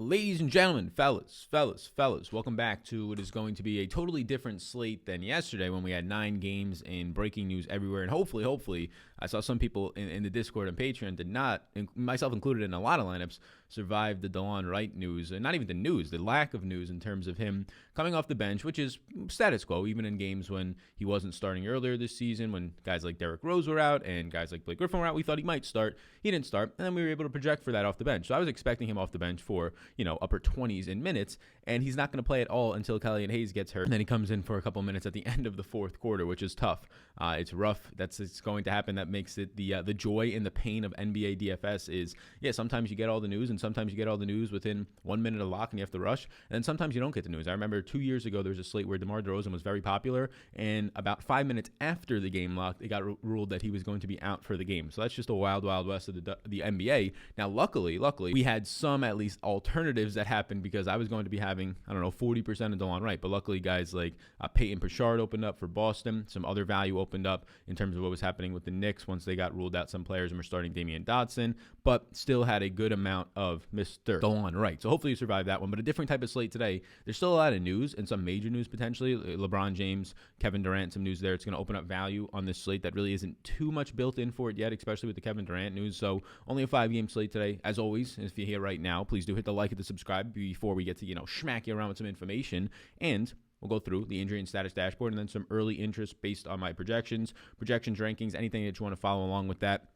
Ladies and gentlemen, fellas, welcome back to what is going to be a totally different slate than yesterday when we had 9 games and breaking news everywhere. And hopefully, I saw some people in the Discord and Patreon did not, myself included in a lot of lineups, survive the DeLon Wright news. And not even the news, the lack of news in terms of him coming off the bench, which is status quo, even in games when he wasn't starting earlier this season, when guys like Derrick Rose were out and guys like Blake Griffin were out. We thought he might start. He didn't start, and then we were able to project for that off the bench. So I was expecting him off the bench for, upper 20s in minutes, and he's not going to play at all until Killian Hayes gets hurt. And then he comes in for a couple minutes at the end of the fourth quarter, which is tough. It's rough. It's going to happen. That makes it the joy and the pain of NBA DFS is, sometimes you get all the news, and sometimes you get all the news within 1 minute of lock and you have to rush, and then sometimes you don't get the news. I remember 2 years ago there was a slate where DeMar DeRozan was very popular, and about 5 minutes after the game locked, it got ruled that he was going to be out for the game. So that's just a wild west of the NBA. Now, luckily, we had some at least alternatives that happened because I was going to be having, 40% of DeLon Wright. But luckily, guys like Peyton Pritchard opened up for Boston. Some other value opened up in terms of what was happening with the Knicks once they got ruled out some players and were starting Damian Dotson, but still had a good amount of Mr. DeLon Wright. So hopefully you survive that one. But a different type of slate today. There's still a lot of news and some major news potentially. LeBron James, Kevin Durant, some news there. It's going to open up value on this slate that really isn't too much built in for it yet, especially with the Kevin Durant news. So only a 5-game slate today. As always, if you're here right now, please do hit the like and the subscribe before we get to, smack you around with some information. And we'll go through the injury and status dashboard and then some early interest based on my projections, rankings, anything that you want to follow along with that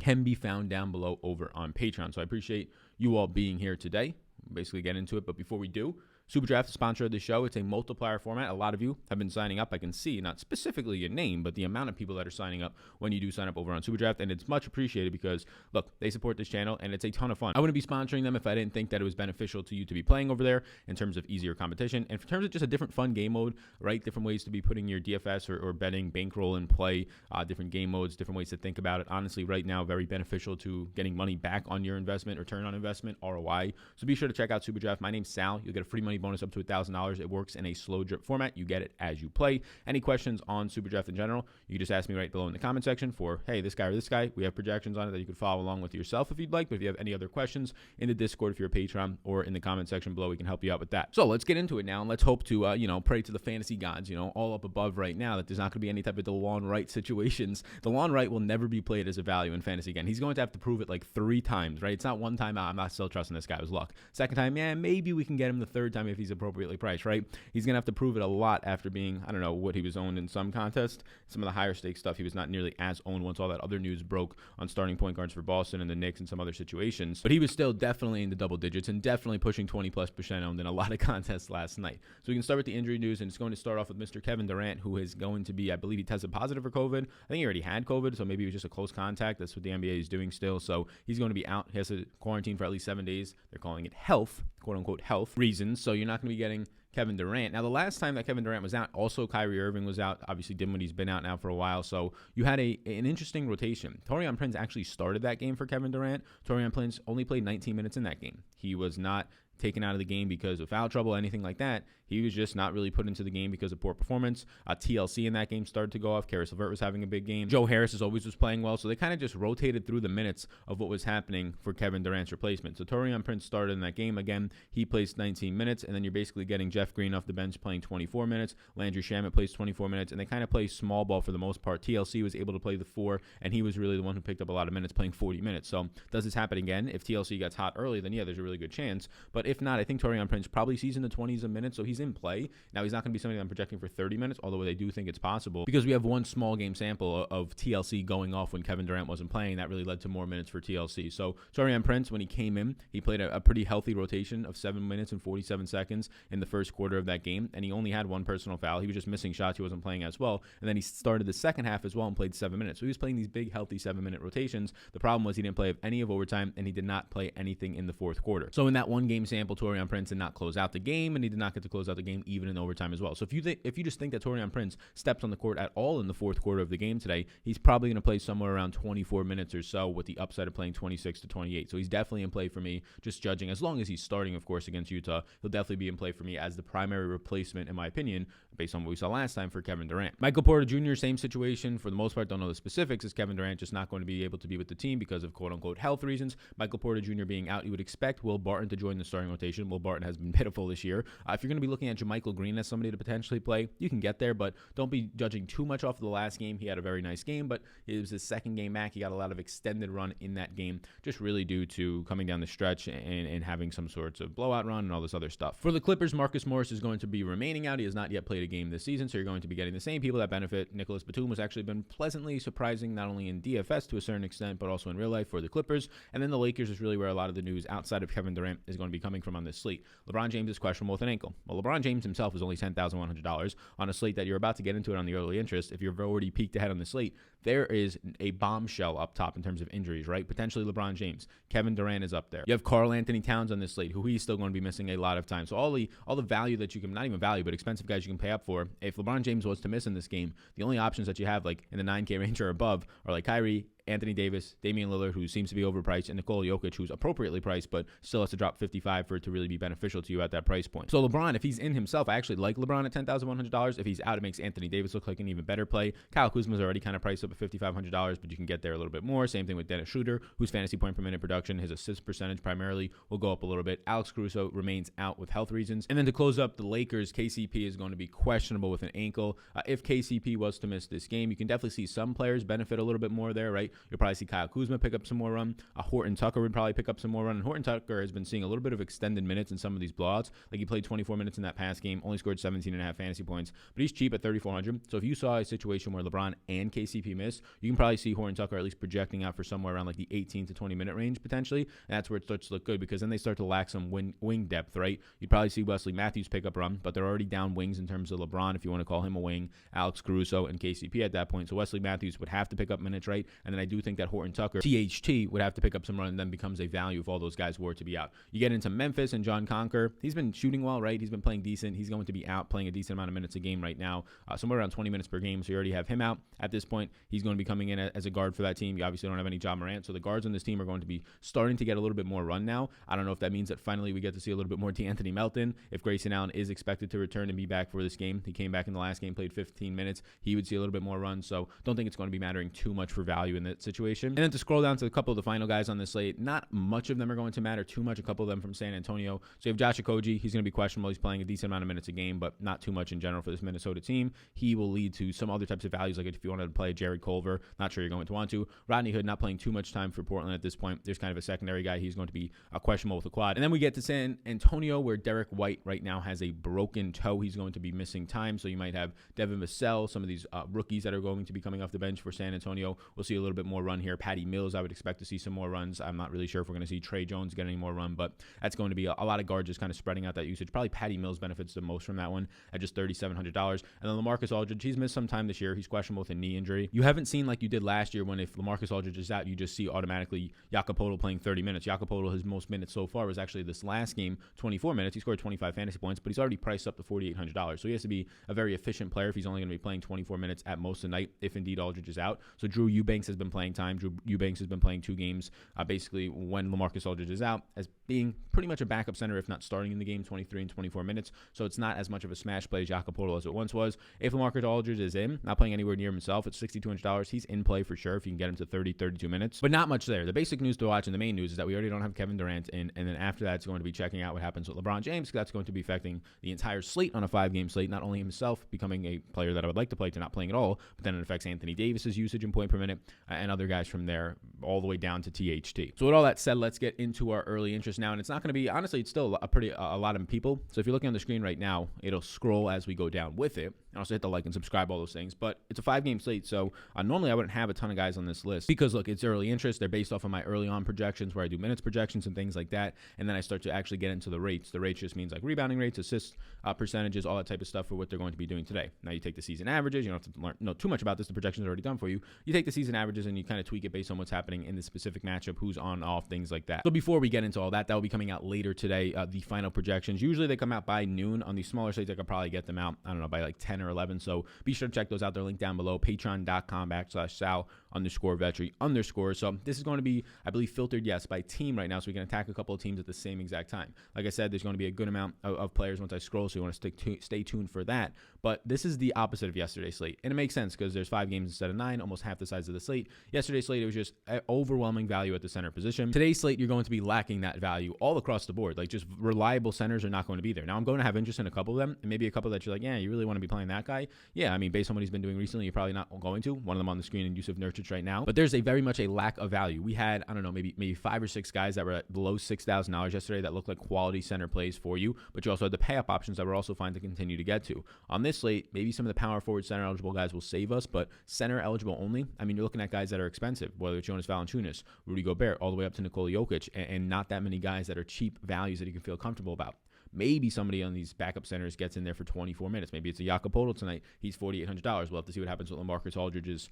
can be found down below over on Patreon. So I appreciate you all being here today. We'll basically get into it. But before we do, SuperDraft, the sponsor of the show. It's a multiplier format. A lot of you have been signing up. I can see not specifically your name, but the amount of people that are signing up when you do sign up over on SuperDraft, and it's much appreciated because, look, they support this channel, and it's a ton of fun. I wouldn't be sponsoring them if I didn't think that it was beneficial to you to be playing over there in terms of easier competition, and in terms of just a different fun game mode, right? Different ways to be putting your DFS or betting bankroll in play, different game modes, different ways to think about it. Honestly, right now, very beneficial to getting money back on your investment, return on investment, ROI. So be sure to check out SuperDraft. My name's Sal. You'll get a free money bonus up to $1,000. It works in a slow drip format. You get it as you play. Any questions on SuperDraft in general, you can just ask me right below in the comment section for, hey, this guy or this guy. We have projections on it that you could follow along with yourself if you'd like. But if you have any other questions in the Discord, if you're a Patreon, or in the comment section below, we can help you out with that. So let's get into it now, and let's hope to, pray to the fantasy gods, all up above right now, that there's not going to be any type of DeLon Wright situations. DeLon Wright will never be played as a value in fantasy again. He's going to have to prove it like 3 times, right? It's not one time, I'm not still trusting this guy. It was luck. Second time, maybe we can get him the third time if he's appropriately priced, right? He's going to have to prove it a lot after being, what he was owned in some contests. Some of the higher stake stuff, he was not nearly as owned once all that other news broke on starting point guards for Boston and the Knicks and some other situations. But he was still definitely in the double digits and definitely pushing 20+% owned in a lot of contests last night. So we can start with the injury news, and it's going to start off with Mr. Kevin Durant, who is going to be, I believe he tested positive for COVID. I think he already had COVID, so maybe it was just a close contact. That's what the NBA is doing still. So he's going to be out. He has to quarantine for at least 7 days. They're calling it health, quote unquote health reasons. So you're not going to be getting Kevin Durant. Now, the last time that Kevin Durant was out, also Kyrie Irving was out. Obviously, Dinwiddie's been out now for a while. So you had an interesting rotation. Taurean Prince actually started that game for Kevin Durant. Taurean Prince only played 19 minutes in that game. He was not taken out of the game because of foul trouble, anything like that. He was just not really put into the game because of poor performance. TLC in that game started to go off. Karis LeVert was having a big game. Joe Harris as always was playing well. So they kind of just rotated through the minutes of what was happening for Kevin Durant's replacement. So Taurean Prince started in that game. Again, he plays 19 minutes, and then you're basically getting Jeff Green off the bench playing 24 minutes. Landry Shamet plays 24 minutes, and they kind of play small ball for the most part. TLC was able to play the 4, and he was really the one who picked up a lot of minutes playing 40 minutes. So does this happen again? If TLC gets hot early, then there's a really good chance. But if not, I think Taurean Prince probably sees in the 20s a minute, so he's in play. Now, he's not going to be somebody I'm projecting for 30 minutes, although they do think it's possible because we have one small game sample of TLC going off when Kevin Durant wasn't playing. That really led to more minutes for TLC. So Taurean Prince, when he came in, he played a pretty healthy rotation of 7 minutes and 47 seconds in the first quarter of that game, and he only had one personal foul. He was just missing shots. He wasn't playing as well. And then he started the second half as well and played 7 minutes. So he was playing these big, healthy 7-minute rotations. The problem was he didn't play any of overtime, and he did not play anything in the fourth quarter. So in that one game sample, Taurean Prince did not close out the game, and he did not get to close out the game even in overtime as well. So if you just think that Taurean Prince steps on the court at all in the fourth quarter of the game today, he's probably going to play somewhere around 24 minutes or so with the upside of playing 26 to 28. So he's definitely in play for me, just judging. As long as he's starting, of course, against Utah, he'll definitely be in play for me as the primary replacement, in my opinion, based on what we saw last time for Kevin Durant. Michael Porter Jr., same situation. For the most part, don't know the specifics. Is Kevin Durant just not going to be able to be with the team because of quote-unquote health reasons? Michael Porter Jr. being out, you would expect Will Barton to join the starting starting rotation. Will Barton has been pitiful this year. If you're going to be looking at JaMychal Green as somebody to potentially play, you can get there, but don't be judging too much off of the last game. He had a very nice game, but it was his second game back. He got a lot of extended run in that game, just really due to coming down the stretch and having some sorts of blowout run and all this other stuff. For the Clippers, Marcus Morris is going to be remaining out. He has not yet played a game this season, so you're going to be getting the same people that benefit. Nicholas Batum has actually been pleasantly surprising, not only in DFS to a certain extent, but also in real life for the Clippers. And then the Lakers is really where a lot of the news outside of Kevin Durant is going to be coming from on this slate. LeBron James is questionable with an ankle. Well, LeBron James himself is only $10,100 on a slate that you're about to get into it on the early interest. If you've already peeked ahead on the slate, there is a bombshell up top in terms of injuries, right? Potentially LeBron James. Kevin Durant is up there. You have Karl Anthony Towns on this slate, who he's still going to be missing a lot of time. So all the value that you can, not even value, but expensive guys you can pay up for, if LeBron James was to miss in this game, the only options that you have, like in the 9K range or above, are like Kyrie, Anthony Davis, Damian Lillard, who seems to be overpriced, and Nikola Jokic, who's appropriately priced, but still has to drop 55 for it to really be beneficial to you at that price point. So LeBron, if he's in himself, I actually like LeBron at $10,100. If he's out, it makes Anthony Davis look like an even better play. Kyle Kuzma's already kind of priced up at $5,500, but you can get there a little bit more. Same thing with Dennis Schroeder, whose fantasy point per minute production, his assist percentage primarily, will go up a little bit. Alex Caruso remains out with health reasons. And then to close up the Lakers, KCP is going to be questionable with an ankle. If KCP was to miss this game, you can definitely see some players benefit a little bit more there, right? You'll probably see Kyle Kuzma pick up some more run. Horton Tucker would probably pick up some more run. And Horton Tucker has been seeing a little bit of extended minutes in some of these blowouts. Like he played 24 minutes in that past game, only scored 17.5 fantasy points, but he's cheap at $3,400. So if you saw a situation where LeBron and KCP miss, you can probably see Horton Tucker at least projecting out for somewhere around like the 18 to 20 minute range potentially. And that's where it starts to look good, because then they start to lack some wing depth, right? You'd probably see Wesley Matthews pick up run, but they're already down wings in terms of LeBron, if you want to call him a wing, Alex Caruso, and KCP at that point. So Wesley Matthews would have to pick up minutes, right? And then I do think that Horton Tucker, THT, would have to pick up some run, and then becomes a value if all those guys were to be out. You get into Memphis and John Conker. He's been shooting well, right? He's been playing decent. He's going to be out playing a decent amount of minutes a game right now, somewhere around 20 minutes per game. So you already have him out at this point. He's going to be coming in as a guard for that team. You obviously don't have any Ja Morant, so the guards on this team are going to be starting to get a little bit more run now. I don't know if that means that finally we get to see a little bit more DeAnthony Melton. If Grayson Allen is expected to return and be back for this game, he came back in the last game, played 15 minutes. He would see a little bit more run, so don't think it's going to be mattering too much for value in that situation. And then to scroll down to a couple of the final guys on this slate, not much of them are going to matter too much. A couple of them from San Antonio. So you have Josh Okogie. He's going to be questionable. He's playing a decent amount of minutes a game, but not too much in general for this Minnesota team. He will lead to some other types of values, like if you wanted to play Jared Culver, not sure you're going to want to. Rodney Hood not playing too much time for Portland at this point. There's kind of a secondary guy. He's going to be questionable with a quad. And then we get to San Antonio, where Derek White right now has a broken toe. He's going to be missing time. So you might have Devin Vassell, some of these rookies that are going to be coming off the bench for San Antonio. We'll see a little bit more run here. Patty Mills, I would expect to see some more runs. I'm not really sure if we're going to see Trey Jones get any more run, but that's going to be a lot of guards just kind of spreading out that usage. Probably Patty Mills benefits the most from that one at just $3,700. And then LaMarcus Aldridge, he's missed some time this year. He's questionable with a knee injury. You haven't seen like you did last year when if LaMarcus Aldridge is out, you just see automatically Jakob Poeltl playing 30 minutes. Jakob Poeltl, his most minutes so far was actually this last game, 24 minutes. He scored 25 fantasy points, but he's already priced up to $4,800. So he has to be a very efficient player if he's only going to be playing 24 minutes at most a night, if indeed Aldridge is out. So Drew Eubanks has been playing time. Drew Eubanks has been playing 2 games basically when LaMarcus Aldridge is out, as being pretty much a backup center, if not starting in the game, 23 and 24 minutes. So it's not as much of a smash play as Jakob Poeltl as it once was. If LaMarcus Aldridge is in, not playing anywhere near himself, it's $6,200. He's in play for sure if you can get him to 30, 32 minutes. But not much there. The basic news to watch and the main news is that we already don't have Kevin Durant in, and then after that, it's going to be checking out what happens with LeBron James, because that's going to be affecting the entire slate on a 5-game slate. Not only himself becoming a player that I would like to play to not playing at all, but then it affects Anthony Davis's usage and point per minute and other guys from there all the way down to THT. So with all that said, let's get into our early interest now. And it's not going to be, honestly, it's still a lot of people. So if you're looking on the screen right now, it'll scroll as we go down with it. And also hit the like and subscribe, all those things. But it's a 5-game slate, so normally I wouldn't have a ton of guys on this list because, look, it's early interest. They're based off of my early on projections where I do minutes projections and things like that. And then I start to actually get into the rates. The rates just means like rebounding rates, assist percentages, all that type of stuff for what they're going to be doing today. Now you take the season averages. You don't have to know too much about this. The projections are already done for you. You take the season averages and you kind of tweak it based on what's happening in the specific matchup, who's on, off, things like that. So before we get into all that, that will be coming out later today. The final projections, usually they come out by noon. On these smaller slates, I could probably get them out, I don't know, by like 10 or 11. So be sure to check those out. They're linked down below, patreon.com/Sal_Vetri_. So this is going to be, I believe, filtered, yes, by team right now, so we can attack a couple of teams at the same exact time. Like I said, there's going to be a good amount of players once I scroll, so you want to stay tuned for that. But this is the opposite of yesterday's slate, and it makes sense because there's 5 games instead of 9, almost half the size of the slate. Yesterday's slate, it was just overwhelming value at the center position. Today's slate, you're going to be lacking that value all across the board. Like, just reliable centers are not going to be there. Now, I'm going to have interest in a couple of them, and maybe a couple that you're like, yeah, you really want to be playing that guy? Yeah, I mean, based on what he's been doing recently, you're probably not going to. One of them on the screen in Yusuf Nurkic right now. But there's a very much a lack of value. We had, I don't know, maybe 5 or 6 guys that were at below $6,000 yesterday that looked like quality center plays for you, but you also had the pay-up options that were also fine to continue to get to. On this slate, maybe some of the power forward center eligible guys will save us, but center eligible only, I mean, you're looking at guys that are expensive, whether it's Jonas Valanciunas, Rudy Gobert, all the way up to Nikola Jokic, and not that many guys that are cheap values that you can feel comfortable about. Maybe somebody on these backup centers gets in there for 24 minutes. Maybe it's a Jakob Poeltl tonight. He's $4,800. We'll have to see what happens with LaMarcus Aldridge's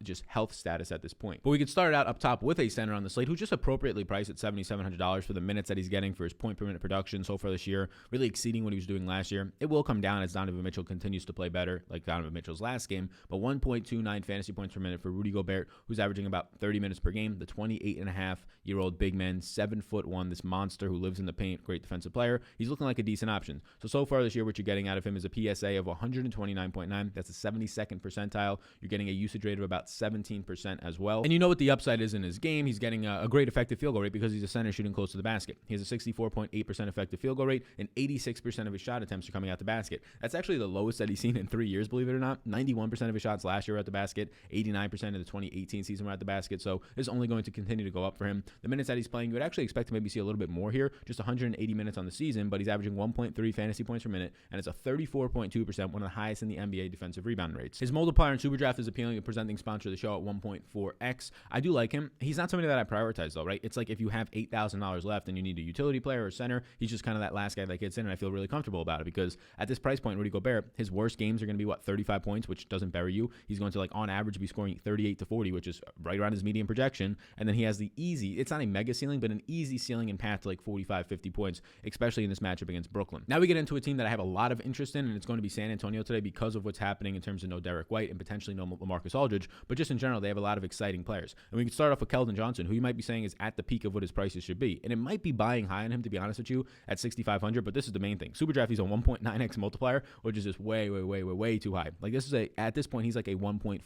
just health status at this point. But we could start out up top with a center on the slate who's just appropriately priced at $7,700 for the minutes that he's getting for his point per minute production so far this year, really exceeding what he was doing last year. It will come down as Donovan Mitchell continues to play better, like Donovan Mitchell's last game. But 1.29 fantasy points per minute for Rudy Gobert, who's averaging about 30 minutes per game. The 28.5-year-old big man, 7'1", this monster who lives in the paint, great defensive player. He's looking like a decent option. So far this year, what you're getting out of him is a PSA of 129.9. That's a 72nd percentile. You're getting a usage rate of about 17% as well. And you know what the upside is in his game. He's getting a great effective field goal rate because he's a center shooting close to the basket. He has a 64.8% effective field goal rate, and 86% of his shot attempts are coming out the basket. That's actually the lowest that he's seen in 3 years, believe it or not. 91% of his shots last year were at the basket. 89% in the 2018 season were at the basket. So this is only going to continue to go up for him. The minutes that he's playing, you would actually expect to maybe see a little bit more here. Just 180 minutes on the season, but he's averaging 1.3 fantasy points per minute, and it's a 34.2%, one of the highest in the NBA defensive rebound rates. His multiplier in Superdraft is appealing, a presenting sponsor of the show at 1.4x. I do like him. He's not somebody that I prioritize though, right? It's like if you have $8,000 left and you need a utility player or center, he's just kind of that last guy that gets in, and I feel really comfortable about it because at this price point, Rudy Gobert, his worst games are going to be 35 points, which doesn't bury you. He's going to, like, on average be scoring 38 to 40, which is right around his median projection, and then he has the easy, it's not a mega ceiling, but an easy ceiling and path to like 45, 50 points, especially in this matchup against Brooklyn. Now we get into a team that I have a lot of interest in, and it's going to be San Antonio today because of what's happening in terms of no Derek White and potentially no LaMarcus Aldridge, but just in general, they have a lot of exciting players. And we can start off with Keldon Johnson, who you might be saying is at the peak of what his prices should be, and it might be buying high on him, to be honest with you, at 6,500, but this is the main thing. Superdraft, he's a 1.9x multiplier, which is just way too high. Like, this is at this point, he's like a 1.4,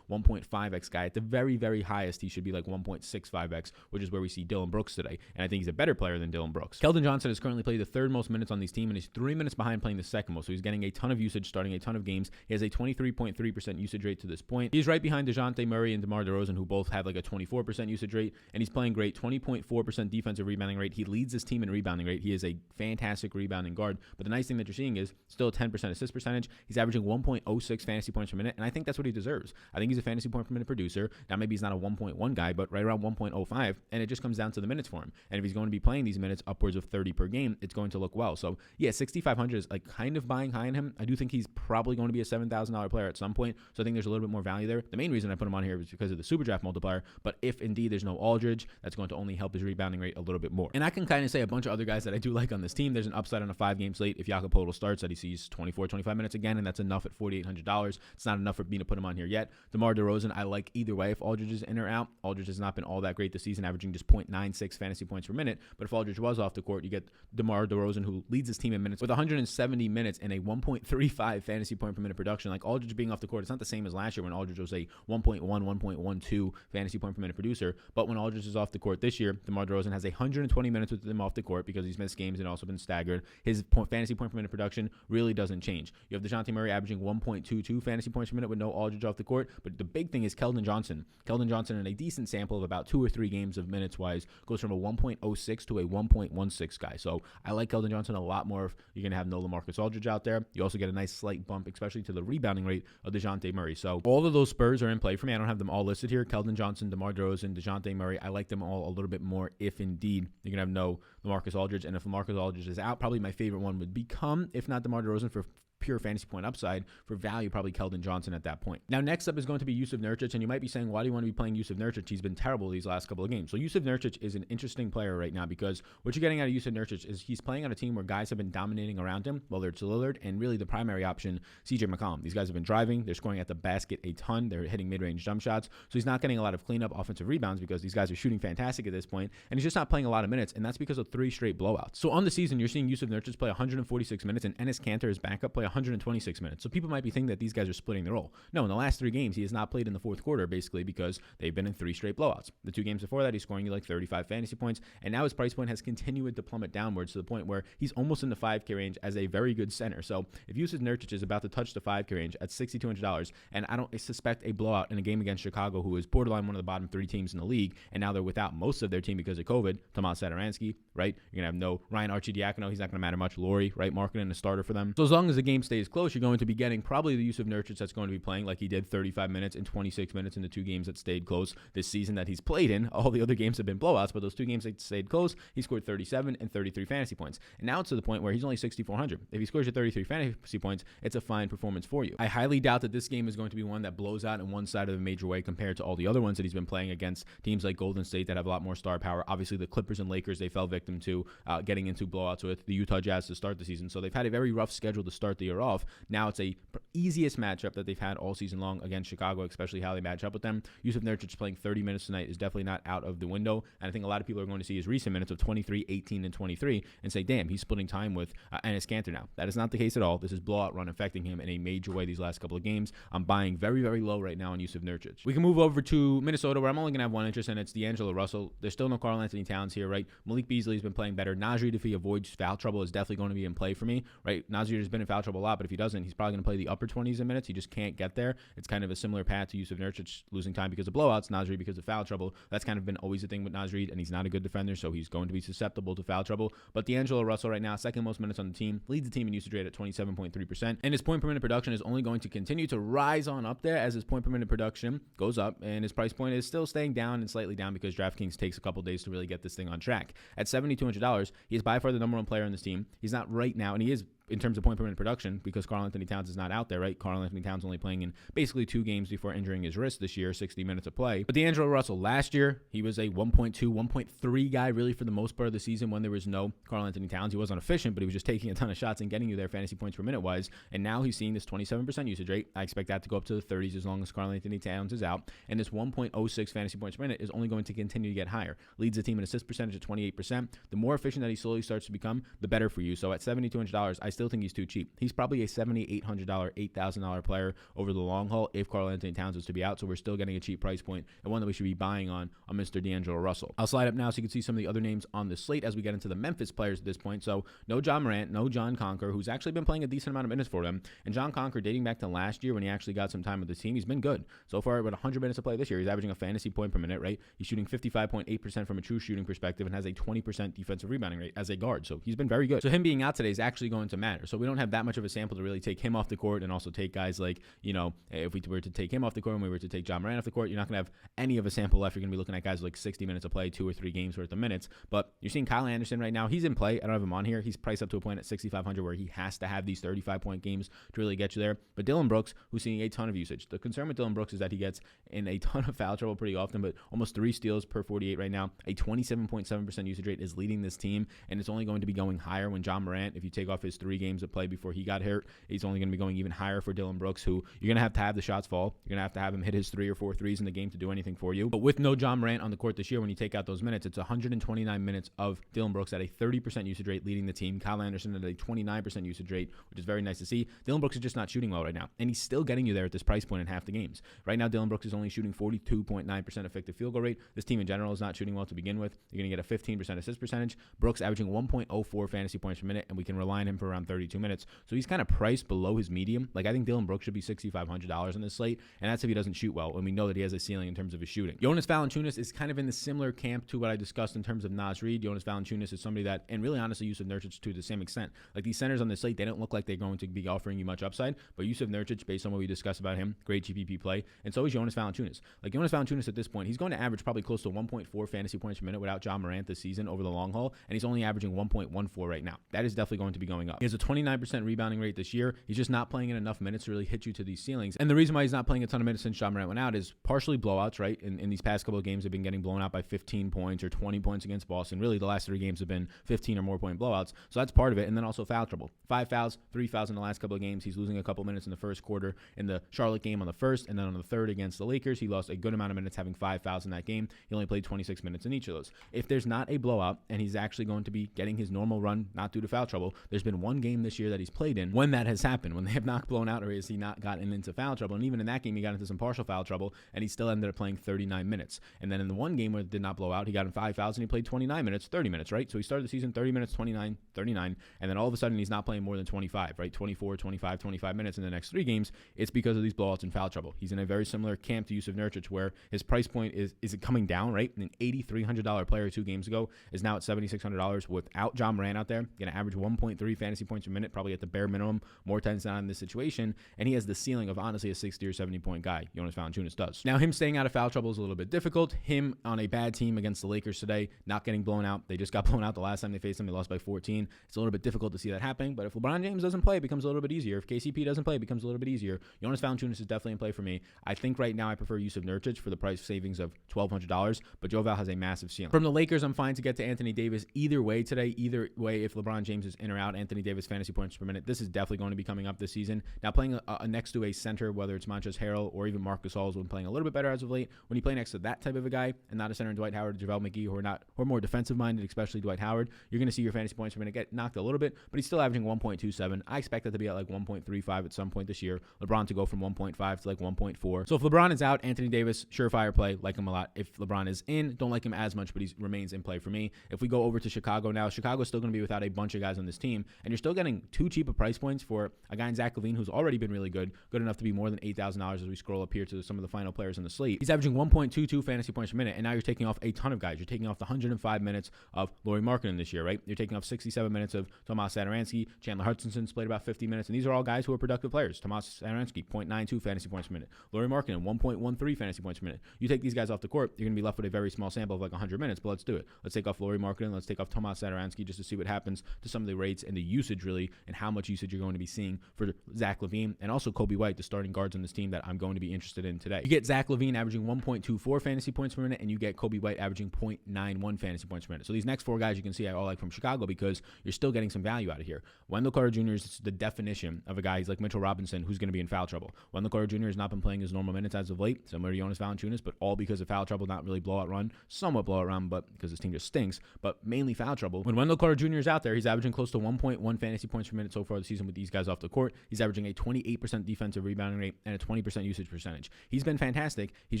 1.5x guy. At the very, very highest, he should be like 1.65x, which is where we see Dillon Brooks today, and I think he's a better player than Dillon Brooks. Keldon Johnson has currently played the third most minutes on this team, and he's 3 minutes behind playing the second most, so he's getting a ton of usage, starting a ton of games. He has a 23.3% usage rate to this point. He's right behind DeJounte Murray and DeMar DeRozan, who both have like a 24% usage rate, and he's playing great, 20.4% defensive rebounding rate. He leads this team in rebounding rate. He is a fantastic rebounding guard, but the nice thing that you're seeing is still a 10% assist percentage. He's averaging 1.06 fantasy points per minute, and I think that's what he deserves. I think he's a fantasy point per minute producer. Now, maybe he's not a 1.1 guy, but right around 1.05, and it just comes down to the minutes for him. And if he's going to be playing these minutes upwards of 30 per game, it's going to look well. So yeah, 6,500 is like kind of buying high on him. I do think he's probably going to be a $7,000 player at some point, so I think there's a little bit more value there. The main reason I put him on here is because of the Superdraft multiplier, but if indeed there's no Aldridge, that's going to only help his rebounding rate a little bit more. And I can kind of say a bunch of other guys that I do like on this team. There's an upside on a 5-game slate if Jakob Poeltl starts that he sees 24, 25 minutes again, and that's enough at $4,800. It's not enough for me to put him on here yet. DeMar DeRozan, I like either way if Aldridge is in or out. Aldridge has not been all that great this season, averaging just 0.96 fantasy points per minute, but if Aldridge was off the court, you get DeMar DeRozan, who leads his team in minutes with 170 minutes and a 1.35 fantasy point per minute production. Like, Aldridge being off the court, it's not the same as last year when Aldridge was a 1.1, 1.12 fantasy point per minute producer, but when Aldridge is off the court this year, DeMar DeRozan has 120 minutes with him off the court because he's missed games and also been staggered. His fantasy point per minute production really doesn't change. You have DeJounte Murray averaging 1.22 fantasy points per minute with no Aldridge off the court, but the big thing is Keldon Johnson. Keldon Johnson, in a decent sample of about 2 or 3 games of minutes wise, goes from a 1.06 to a 1.16 guy. So I like Keldon Johnson a lot more if you're going to have no LaMarcus Aldridge out there. You also get a nice slight bump, especially to the rebounding rate of DeJounte Murray. So all of those Spurs are in play for me. I don't have them all listed here. Keldon Johnson, DeMar DeRozan, DeJounte Murray. I like them all a little bit more if indeed you're going to have no LaMarcus Aldridge. And if LaMarcus Aldridge is out, probably my favorite one would become, if not DeMar DeRozan for pure fantasy point upside, for value, probably Keldon Johnson at that point. Now, next up is going to be Yusuf Nurkic, and you might be saying, why do you want to be playing Yusuf Nurkic? He's been terrible these last couple of games. So Yusuf Nurkic is an interesting player right now because what you're getting out of Yusuf Nurkic is he's playing on a team where guys have been dominating around him, whether it's Lillard and really the primary option, CJ McCollum. These guys have been driving. They're scoring at the basket a ton. They're hitting mid-range jump shots. So he's not getting a lot of cleanup offensive rebounds because these guys are shooting fantastic at this point, and he's just not playing a lot of minutes, and that's because of 3 straight blowouts. So on the season, you're seeing Yusuf Nurkic play 146 minutes, and Enes Kanter, his backup, play 126 minutes. So people might be thinking that these guys are splitting the role. No, in the last 3 games, he has not played in the fourth quarter, basically because they've been in 3 straight blowouts. The 2 games before that, he's scoring you like 35 fantasy points, and now his price point has continued to plummet downwards to the point where he's almost in the 5K range as a very good center. So if Jusuf Nurkic is about to touch the 5K range at $6,200, and I don't suspect a blowout in a game against Chicago, who is borderline one of the bottom 3 teams in the league, and now they're without most of their team because of COVID. Tomas Satoransky, right? You're going to have no Ryan Arcidiacono. He's not going to matter much. Laurie, right? Marketing a starter for them. So as long as the game stays close, you're going to be getting probably the Jusuf Nurkic that's going to be playing like he did 35 minutes and 26 minutes in the 2 games that stayed close this season that he's played in. All the other games have been blowouts, but those 2 games that stayed close, he scored 37 and 33 fantasy points. And now it's to the point where he's only 6,400. If he scores your 33 fantasy points, it's a fine performance for you. I highly doubt that this game is going to be one that blows out in one side of the major way compared to all the other ones that he's been playing against teams like Golden State that have a lot more star power. Obviously, the Clippers and Lakers, they fell victim to getting into blowouts with the Utah Jazz to start the season. So they've had a very rough schedule to start the year off. Now it's a easiest matchup that they've had all season long against Chicago, especially how they match up with them. Jusuf Nurkic playing 30 minutes tonight is definitely not out of the window. And I think a lot of people are going to see his recent minutes of 23, 18, and 23 and say, damn, he's splitting time with Enes Kanter now. That is not the case at all. This is blowout run affecting him in a major way these last couple of games. I'm buying very, very low right now on Jusuf Nurkic. We can move over to Minnesota, where I'm only going to have one interest, and it's D'Angelo Russell. There's still no Karl-Anthony Towns here, right? Malik Beasley's been playing better. Nasri, if he avoids foul trouble, is definitely going to be in play for me, right? Nasri has been in foul trouble a lot, but if he doesn't, he's probably going to play the upper 20s in minutes. He just can't get there. It's kind of a similar path to Jusuf Nurkic, losing time because of blowouts, Nasri because of foul trouble. That's kind of been always a thing with Nasri, and he's not a good defender, so he's going to be susceptible to foul trouble. But D'Angelo Russell right now, second most minutes on the team, leads the team in usage rate at 27.3%, and his point per minute production is only going to continue to rise on up there as his point per minute production goes up, and his price point is still staying down and slightly down because DraftKings takes a couple days to really get this thing on track. At $7,200, he is by far the number 1 player on this team. He's not right now, and he is in terms of point per minute production because Karl-Anthony Towns is not out there, right? Karl-Anthony Towns only playing in basically 2 games before injuring his wrist this year, 60 minutes of play. But D'Angelo Russell, last year, he was a 1.2, 1.3 guy really for the most part of the season when there was no Karl-Anthony Towns. He wasn't efficient, but he was just taking a ton of shots and getting you their fantasy points per minute wise. And now he's seeing this 27% usage rate. I expect that to go up to the 30s as long as Karl-Anthony Towns is out. And this 1.06 fantasy points per minute is only going to continue to get higher. Leads the team in assist percentage at 28%. The more efficient that he slowly starts to become, the better for you. So at $7,200, I still think he's too cheap. He's probably a $7,800, $8,000 player over the long haul if Karl-Anthony Towns is to be out. So we're still getting a cheap price point and one that we should be buying on Mr. D'Angelo Russell. I'll slide up now so you can see some of the other names on the slate as we get into the Memphis players at this point. So no John Morant, no John Conker, who's actually been playing a decent amount of minutes for them. And John Conker, dating back to last year when he actually got some time with the team, he's been good. So far, with 100 minutes of play this year, he's averaging a fantasy point per minute, right? He's shooting 55.8% from a true shooting perspective and has a 20% defensive rebounding rate as a guard. So he's been very good. So him being out today is actually going to matter. So we don't have that much of a sample to really take him off the court and also take guys like, if we were to take him off the court and we were to take John Morant off the court, you're not going to have any of a sample left. You're going to be looking at guys like 60 minutes of play, 2 or 3 games worth of minutes. But you're seeing Kyle Anderson right now. He's in play. I don't have him on here. He's priced up to a point at 6,500 where he has to have these 35-point games to really get you there. But Dylan Brooks, who's seeing a ton of usage. The concern with Dylan Brooks is that he gets in a ton of foul trouble pretty often, but almost 3 steals per 48 right now. A 27.7% usage rate is leading this team, and it's only going to be going higher when John Morant, if you take off his 3 games of play before he got hurt, he's only going to be going even higher for Dylan Brooks, who you're going to have the shots fall. You're going to have him hit his 3 or 4 threes in the game to do anything for you. But with no John Morant on the court this year, when you take out those minutes, it's 129 minutes of Dylan Brooks at a 30% usage rate leading the team. Kyle Anderson at a 29% usage rate, which is very nice to see. Dylan Brooks is just not shooting well right now, and he's still getting you there at this price point in half the games. Right now, Dylan Brooks is only shooting 42.9% effective field goal rate. This team in general is not shooting well to begin with. You're going to get a 15% assist percentage. Brooks averaging 1.04 fantasy points per minute, and we can rely on him for around 32 minutes. So he's kind of priced below his medium. Like, I think Dylan Brooks should be $6,500 on this slate, and that's if he doesn't shoot well, and we know that he has a ceiling in terms of his shooting. Jonas Valanciunas is kind of in the similar camp to what I discussed in terms of Naz Reid. Jonas Valanciunas is somebody that, and really honestly, Jusuf Nurkic to the same extent. Like, these centers on this slate, they don't look like they're going to be offering you much upside, but Jusuf Nurkic, based on what we discussed about him, great GPP play, and so is Jonas Valanciunas. Like, Jonas Valanciunas at this point, he's going to average probably close to 1.4 fantasy points per minute without John Morant this season over the long haul, and he's only averaging 1.14 right now. That is definitely going to be going up. He has a 29% rebounding rate this year. He's just not playing in enough minutes to really hit you to these ceilings, and the reason why he's not playing a ton of minutes since John Morant went out is partially blowouts, right? In these past couple of games, they've been getting blown out by 15 points or 20 points against Boston. Really, the last 3 games have been 15 or more point blowouts, so that's part of it, and then also foul trouble. 5 fouls, 3 fouls in the last couple of games. He's losing a couple minutes in the first quarter in the Charlotte game on the first, and then on the third against the Lakers, he lost a good amount of minutes having 5 fouls in that game. He only played 26 minutes in each of those. If there's not a blowout and he's actually going to be getting his normal run, not due to foul trouble, there's been 1 one game this year that he's played in when that has happened, when they have not blown out or has he not gotten into foul trouble. And even in that game, he got into some partial foul trouble, and he still ended up playing 39 minutes. And then in the one game where it did not blow out, he got in 5 fouls and he played 29 minutes, 30 minutes, right? So he started the season 30 minutes, 29, 39, and then all of a sudden he's not playing more than 25, right? 24, 25, 25 minutes in the next 3 games. It's because of these blowouts and foul trouble. He's in a very similar camp to Jusuf Nurkic, where his price point is coming down, right? An $8,300 player 2 games ago is now at $7,600 without John Morant out there. Going to average 1.3 fantasy points per minute, probably at the bare minimum, more times than not in this situation. And he has the ceiling of honestly a 60 or 70 point guy. Jonas Valanciunas does. Now, him staying out of foul trouble is a little bit difficult. Him on a bad team against the Lakers today, not getting blown out. They just got blown out the last time they faced them. They lost by 14. It's a little bit difficult to see that happening. But if LeBron James doesn't play, it becomes a little bit easier. If KCP doesn't play, it becomes a little bit easier. Jonas Valanciunas is definitely in play for me. I think right now I prefer Jusuf Nurkic for the price savings of $1,200, but Joe Val has a massive ceiling. From the Lakers, I'm fine to get to Anthony Davis either way today. Either way, if LeBron James is in or out, Anthony Davis fantasy points per minute, this is definitely going to be coming up this season. Now, playing next to a center, whether it's Montrezl Harrell or even Marc Gasol, has been playing a little bit better as of late. When you play next to that type of a guy and not a center in Dwight Howard or JaVale McGee, who are more defensive-minded, especially Dwight Howard, you're going to see your fantasy points per minute get knocked a little bit, but he's still averaging 1.27. I expect that to be at like 1.35 at some point this year. LeBron to go from 1.5 to like 1.4. So if LeBron is out, Anthony Davis, surefire play, like him a lot. If LeBron is in, don't like him as much, but he remains in play for me. If we go over to Chicago now, Chicago's still going to be without a bunch of guys on this team, and you're still getting too cheap of price points for a guy in Zach LaVine who's already been really good enough to be more than $8,000 as we scroll up here to some of the final players on the slate. He's averaging 1.22 fantasy points per minute, and now you're taking off a ton of guys. You're taking off the 105 minutes of Lauri Markkanen this year, right? You're taking off 67 minutes of Tomas Satoransky. Chandler Hudson's played about 50 minutes, and these are all guys who are productive players. Tomas Satoransky, 0.92 fantasy points per minute. Lauri Markkanen, 1.13 fantasy points per minute. You take these guys off the court, you're going to be left with a very small sample of like 100 minutes, but let's do it. Let's take off Lauri Markkanen. Let's take off Tomas Satoransky just to see what happens to some of the rates and the usage really, and how much usage you're going to be seeing for Zach LaVine and also Kobe White, the starting guards on this team that I'm going to be interested in today. You get Zach LaVine averaging 1.24 fantasy points per minute, and you get Kobe White averaging 0.91 fantasy points per minute. So these next 4 guys you can see I all like from Chicago because you're still getting some value out of here. Wendell Carter Jr. is the definition of a guy. He's like Mitchell Robinson who's going to be in foul trouble. Wendell Carter Jr. has not been playing his normal minutes as of late, similar to Jonas Valanciunas, but all because of foul trouble, not really blowout run, somewhat blowout run, but because his team just stinks, but mainly foul trouble. When Wendell Carter Jr. is out there, he's averaging close to 1.1 fantasy points per minute so far this season with these guys off the court. He's averaging a 28% defensive rebounding rate and a 20% usage percentage. He's been fantastic. He's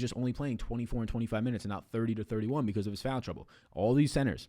just only playing 24 and 25 minutes and not 30 to 31 because of his foul trouble. All these centers,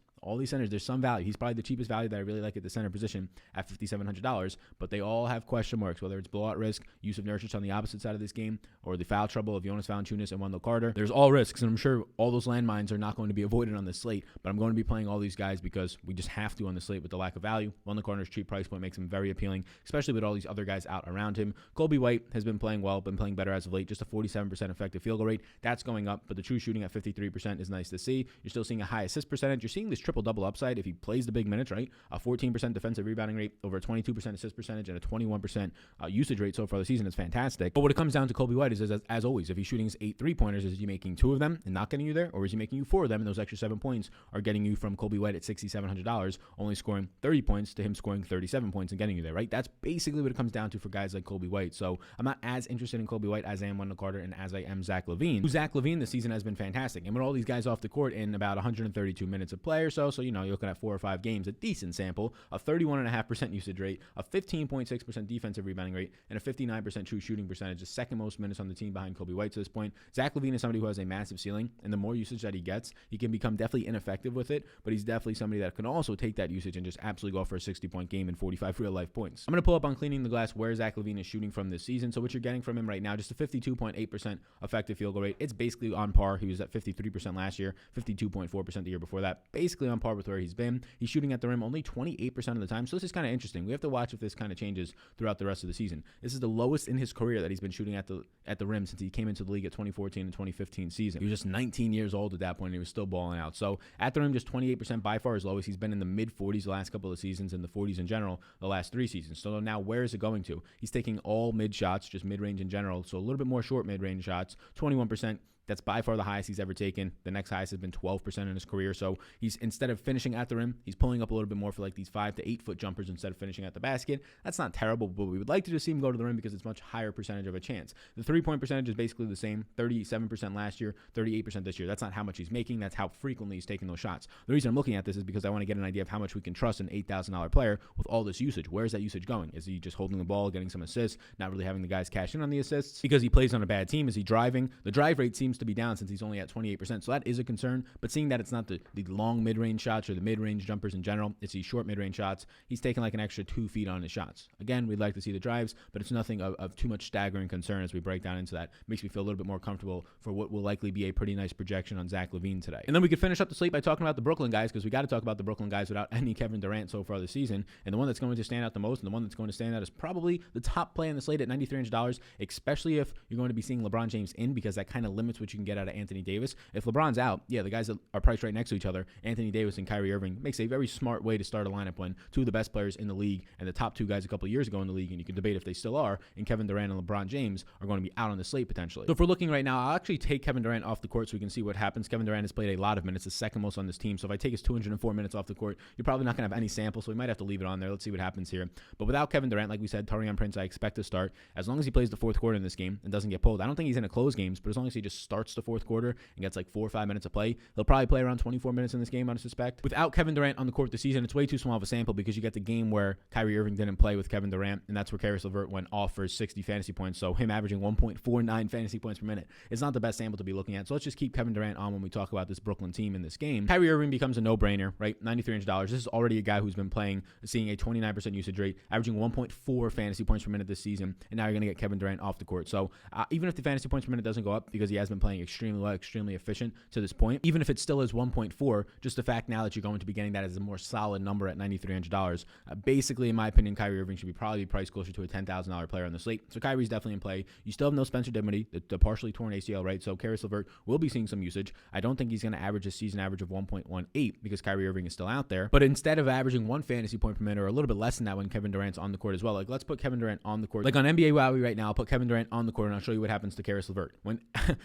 there's some value. He's probably the cheapest value that I really like at the center position at $5,700, but they all have question marks, whether it's blowout risk, Jusuf Nurkic on the opposite side of this game, or the foul trouble of Jonas Valanciunas and Wendell Carter. There's all risks, and I'm sure all those landmines are not going to be avoided on this slate, but I'm going to be playing all these guys because we just have to on the slate with the lack of value. Wendell Carter's cheap price point makes him very appealing, especially with all these other guys out around him. Kobe White has been playing well, been playing better as of late, just a 47% effective field goal rate. That's going up, but the true shooting at 53% is nice to see. You're still seeing a high assist percentage. You're seeing this triple-double upside if he plays the big minutes, right? A 14% defensive rebounding rate, over a 22% assist percentage, and a 21% usage rate so far this season is fantastic. But what it comes down to Kobe White is, as always, if he's shooting his 8 3-pointers, is he making 2 of them and not getting you there, or is he making you 4 of them and those extra 7 points are getting you from Kobe White at $6,700, only scoring 30 points to him scoring 37 points and getting you there, right? That's basically what it comes down to for guys like Kobe White. So I'm not as interested in Kobe White as I am Wendell Carter and as I am Zach LaVine. Zach LaVine this season has been fantastic, and with all these guys off the court in about 132 minutes of play or so, you're looking at 4 or 5 games, a decent sample, a 31.5% usage rate, a 15.6% defensive rebounding rate, and a 59% true shooting percentage, the second most minutes on the team behind Kobe White to this point. Zach LaVine is somebody who has a massive ceiling, and the more usage that he gets, he can become definitely ineffective with it, but he's definitely somebody that can also take that usage and just absolutely go for a 60-point game and 45 real-life points. I'm going to pull up on Cleaning the Glass where Zach LaVine is shooting from this season. So what you're getting from him right now, just a 52.8% effective field goal rate. It's basically on par. He was at 53% last year, 52.4% the year before that. Basically on par with where he's been. He's shooting at the rim only 28% of the time. So this is kind of interesting. We have to watch if this kind of changes throughout the rest of the season. This is the lowest in his career that he's been shooting at the rim since he came into the league at 2014 and 2015 season. He was just 19 years old at that point, and he was still balling out. So at the rim, just 28%, by far his lowest. He's been in the mid-40s the last couple of seasons and the 40s in general the last 3 seasons. So now where is it going to? He's taking all mid shots, just mid-range in general, so a little bit more short mid-range shots, 21%. That's by far the highest he's ever taken. The next highest has been 12% in his career. So he's, instead of finishing at the rim, he's pulling up a little bit more for like these 5 to 8 foot jumpers instead of finishing at the basket. That's not terrible, but we would like to just see him go to the rim because it's much higher percentage of a chance. The 3-point percentage is basically the same, 37% last year, 38% this year. That's not how much he's making. That's how frequently he's taking those shots. The reason I'm looking at this is because I want to get an idea of how much we can trust an $8,000 player with all this usage. Where is that usage going? Is he just holding the ball, getting some assists, not really having the guys cash in on the assists because he plays on a bad team? Is he driving? The drive rate seems to be down since he's only at 28%. So that is a concern. But seeing that it's not the long mid-range shots or the mid-range jumpers in general, it's these short mid-range shots, he's taking like an extra 2 feet on his shots. Again, we'd like to see the drives, but it's nothing of too much staggering concern as we break down into that. Makes me feel a little bit more comfortable for what will likely be a pretty nice projection on Zach LaVine today. And then we could finish up the slate by talking about the Brooklyn guys, because we got to talk about the Brooklyn guys without any Kevin Durant so far this season. And the one that's going to stand out the most and the one that's going to stand out is probably the top play in the slate at $9,300, especially if you're going to be seeing LeBron James in, because that kind of limits what you can get out of Anthony Davis. If LeBron's out, yeah, the guys that are priced right next to each other, Anthony Davis and Kyrie Irving, makes a very smart way to start a lineup when two of the best players in the league and the top two guys a couple of years ago in the league, and you can debate if they still are, and Kevin Durant and LeBron James are going to be out on the slate potentially. So if we're looking right now, I'll actually take Kevin Durant off the court so we can see what happens. Kevin Durant has played a lot of minutes, the second most on this team. So if I take his 204 minutes off the court, you're probably not going to have any sample, so we might have to leave it on there. Let's see what happens here. But without Kevin Durant, like we said, Taurean Prince, I expect to start. As long as he plays the fourth quarter in this game and doesn't get pulled, I don't think he's going to close games, but as long as he just starts the fourth quarter and gets like 4 or 5 minutes of play, he'll probably play around 24 minutes in this game, I suspect. Without Kevin Durant on the court this season, it's way too small of a sample because you get the game where Kyrie Irving didn't play with Kevin Durant, and that's where Caris LeVert went off for 60 fantasy points. So him averaging 1.49 fantasy points per minute is not the best sample to be looking at. So let's just keep Kevin Durant on when we talk about this Brooklyn team in this game. Kyrie Irving becomes a no-brainer, right? $9,300. This is already a guy who's been playing, seeing a 29% usage rate, averaging 1.4 fantasy points per minute this season, and now you're going to get Kevin Durant off the court. So even if the fantasy points per minute doesn't go up because he has been playing extremely well, extremely efficient to this point, even if it still is 1.4, just the fact now that you're going to be getting that as a more solid number at $9,300, basically, in my opinion, Kyrie Irving should probably be priced closer to a $10,000 player on the slate. So Kyrie's definitely in play. You still have no Spencer Dinwiddie, the partially torn ACL, right? So Caris LeVert will be seeing some usage. I don't think he's going to average a season average of 1.18 because Kyrie Irving is still out there. But instead of averaging 1 fantasy point per minute or a little bit less than that when Kevin Durant's on the court as well, like let's put Kevin Durant on the court. Like on NBA Wowie right now, I'll put Kevin Durant on the court and I'll show you what happens to Caris LeVert. When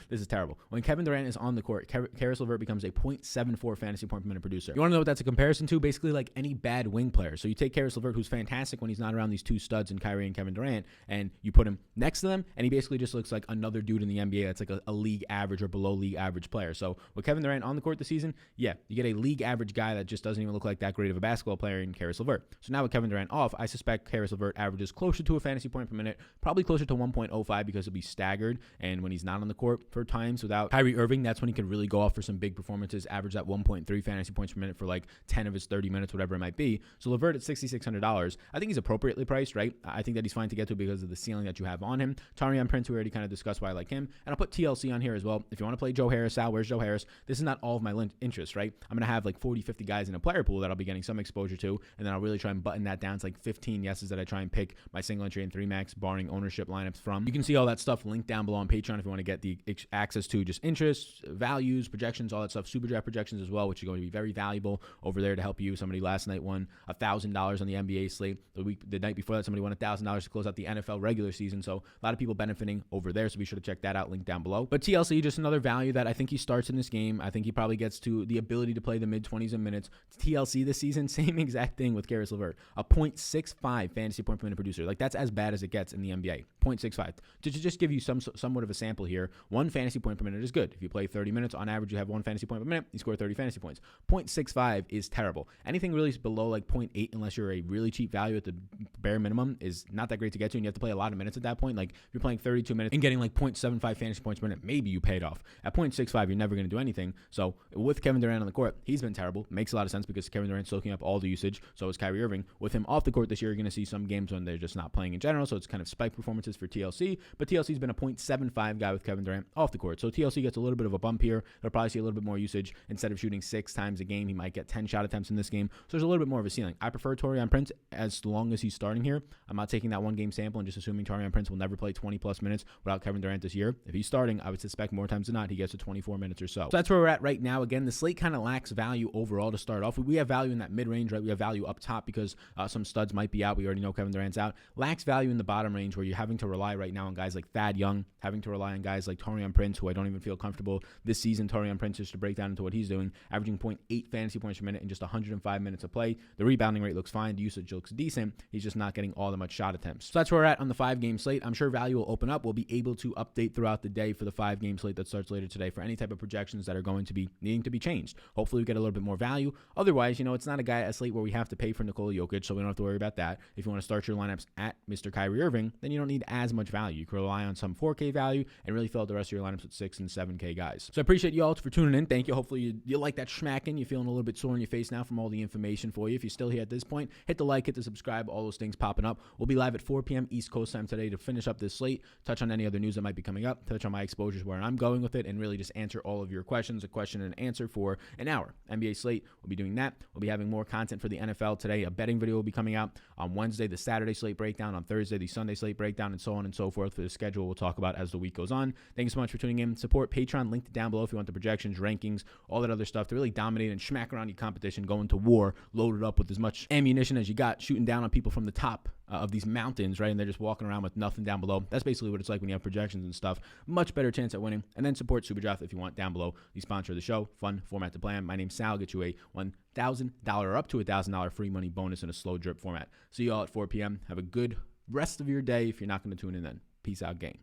this is terrible. When Kevin Durant is on the court, Caris LeVert becomes a 0.74 fantasy point per minute producer. You want to know what that's a comparison to? Basically like any bad wing player. So you take Caris LeVert, who's fantastic when he's not around these two studs in Kyrie and Kevin Durant, and you put him next to them, and he basically just looks like another dude in the NBA that's like a league average or below league average player. So with Kevin Durant on the court this season, yeah, you get a league average guy that just doesn't even look like that great of a basketball player in Caris LeVert. So now with Kevin Durant off, I suspect Caris LeVert averages closer to a fantasy point per minute, probably closer to 1.05 because he'll be staggered, and when he's not on the court for times without Kyrie Irving, that's when he can really go off for some big performances, average that 1.3 fantasy points per minute for like 10 of his 30 minutes, whatever it might be. So LeVert at $6,600, I think he's appropriately priced, right? I think that he's fine to get to because of the ceiling that you have on him. Taurean Prince, we already kind of discussed why I like him. And I'll put TLC on here as well. If you want to play Joe Harris, Sal, where's Joe Harris? This is not all of my interest, right? I'm going to have like 40, 50 guys in a player pool that I'll be getting some exposure to, and then I'll really try and button that down to like 15 yeses that I try and pick my single entry and 3-max barring ownership lineups from. You can see all that stuff linked down below on Patreon if you want to get the access to just interests, values, projections, all that stuff, super draft projections as well, which are going to be very valuable over there to help you. Somebody last night won $1,000 on the NBA slate. The night before that, somebody won $1,000 to close out the NFL regular season. So a lot of people benefiting over there. So be sure to check that out, link down below. But TLC, just another value that I think he starts in this game. I think he probably gets to the ability to play the mid-20s in minutes. TLC this season, same exact thing with Caris LeVert. A 0.65 fantasy point per minute producer. Like that's as bad as it gets in the NBA. 0.65. To just give you somewhat of a sample here, 1 fantasy point per minute is good. If you play 30 minutes, on average, you have 1 fantasy point per minute. You score 30 fantasy points. 0.65 is terrible. Anything really below like 0.8, unless you're a really cheap value at the bare minimum, is not that great to get to, and you have to play a lot of minutes at that point. Like if you're playing 32 minutes and getting like 0.75 fantasy points per minute, maybe you paid off. At 0.65, you're never going to do anything. So with Kevin Durant on the court, he's been terrible. Makes a lot of sense because Kevin Durant's soaking up all the usage. So is Kyrie Irving. With him off the court this year, you're going to see some games when they're just not playing in general. So it's kind of spike performances for TLC. But TLC's been a 0.75 guy with Kevin Durant off the court. So TLC gets a little bit of a bump here. He'll probably see a little bit more usage. Instead of shooting 6 times a game, he might get 10 shot attempts in this game. So there's a little bit more of a ceiling. I prefer Taurean Prince as long as he's starting starting here. I'm not taking that one-game sample and just assuming Taurean Prince will never play 20-plus minutes without Kevin Durant this year. If he's starting, I would suspect more times than not he gets to 24 minutes or so. So that's where we're at right now. Again, the slate kind of lacks value overall to start off. We have value in that mid-range, right? We have value up top because some studs might be out. We already know Kevin Durant's out. Lacks value in the bottom range where you're having to rely right now on guys like Thad Young, having to rely on guys like Taurean Prince, who I don't even feel comfortable this season. Taurean Prince, just to break down into what he's doing, averaging 0.8 fantasy points per minute in just 105 minutes of play. The rebounding rate looks fine. The usage looks decent. He's just not getting all that much shot attempts. So that's where we're at on the 5-game slate. I'm sure value will open up. We'll be able to update throughout the day for the 5-game slate that starts later today for any type of projections that are going to be needing to be changed. Hopefully we get a little bit more value. Otherwise, it's not a guy at slate where we have to pay for Nikola Jokic, so we don't have to worry about that. If you want to start your lineups at Mr. Kyrie Irving, then you don't need as much value. You can rely on some 4K value and really fill out the rest of your lineups with 6 and 7K guys. So I appreciate you all for tuning in. Thank you. Hopefully you like that schmacking. You're feeling a little bit sore in your face now from all the information for you. If you're still here at this point, hit the like, hit the subscribe, all those things popping up. We'll be live at 4 p.m. East Coast time today to finish up this slate, touch on any other news that might be coming up, touch on my exposures where I'm going with it, and really just answer all of your questions, a question and answer for an hour. NBA slate, we'll be doing that. We'll be having more content for the NFL today. A betting video will be coming out on Wednesday, the Saturday slate breakdown, on Thursday, the Sunday slate breakdown, and so on and so forth for the schedule we'll talk about as the week goes on. Thank you so much for tuning in. Support Patreon, linked down below if you want the projections, rankings, all that other stuff to really dominate and smack around your competition, going to war, loaded up with as much ammunition as you got, shooting down on people from the top of these mountains, right? And they're just walking around with nothing down below. That's basically what it's like when you have projections and stuff. Much better chance at winning. And then support Superdraft if you want down below. The sponsor of the show. Fun format to play on. My name's Sal. Get you a $1,000 or up to $1,000 free money bonus in a slow drip format. See you all at 4 p.m. Have a good rest of your day if you're not going to tune in then. Peace out, gang.